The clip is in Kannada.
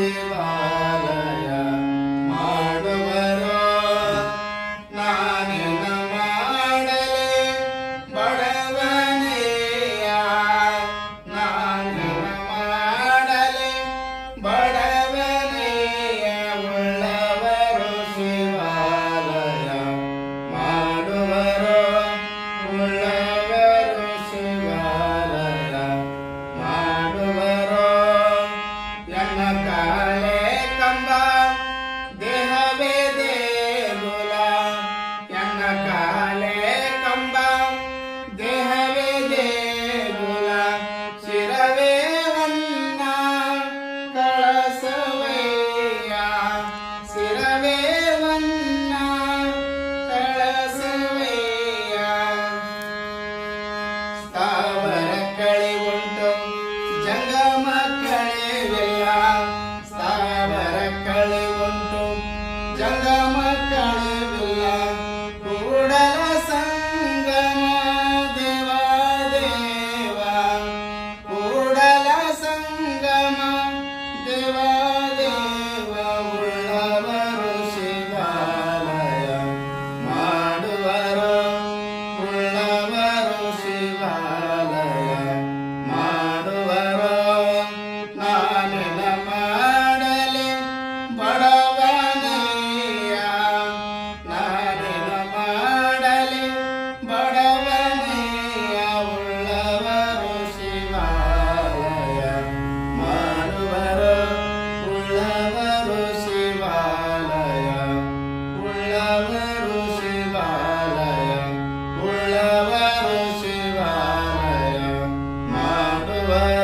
ಶಿವಾಲಯ ಮಾಡುವರು. ನಾನೇನ ಮಾಡಲಿ ಬಡವನೆಯ, ನಾನೇನ ಮಾಡಲಿ ಬಡವನೆಯ. ಉಳ್ಳವರು ಶಿವಾಲಯ ಮಾಡುವರು, ಉಳ್ಳವರು ಶಿವಾಲಯ ಮಾಡುವರು. ಎನ್ನ ಕಾಲೇ ಕಂಬ ದೇಹವೇ ದೇಗುಲ, ಎನ್ನ ಕಾಲೇ ಕಂಬ ದೇಹವೇ ದೇಗುಲ. ಶಿರವೇ ವನ್ನ ಕಳಸವಯ್ಯ, ಶಿರವೇ ವನ್ನ ಕಳಸವಯ್ಯ. ಸ್ಥಾವರ ಕಳಿ ಉಂಟು ಜಂಗಮ ಕಳೆವಿಲ್ಲ, ಸ್ಥಾವರ ಕಳಿ ಉಂಟು ಜಂಗಮ ಕಳೆವಿಲ್ಲ. ಕೂಡಲ ಸಂಗಮ ದೇವ ದೇವ, ಕೂಡಲ ಸಂಗಮ ದೇವ ದೇವ. ಉಳ್ಳವರು ಶಿವಾಲಯ ಮಾಡುವರು, ಉಳ್ಳವರು ಶಿವಾಲಯ ಮಾಡುವರು. ನಾನೇನ ಮಾಡಲಿ ಬಡವನೆಯ, ನಾನೇನ ಮಾಡಲಿ ಬಡವನೆಯ. ಉಳ್ಳವರು ಶಿವಾಲಯ ಮಾಡುವರು, ಉಳ್ಳವರು ಶಿವಾಲಯ, ಉಳ್ಳವರು ಶಿವಾಲಯ, ಉಳ್ಳವರು ಶಿವಾಲಯ ಮಾಡುವರು.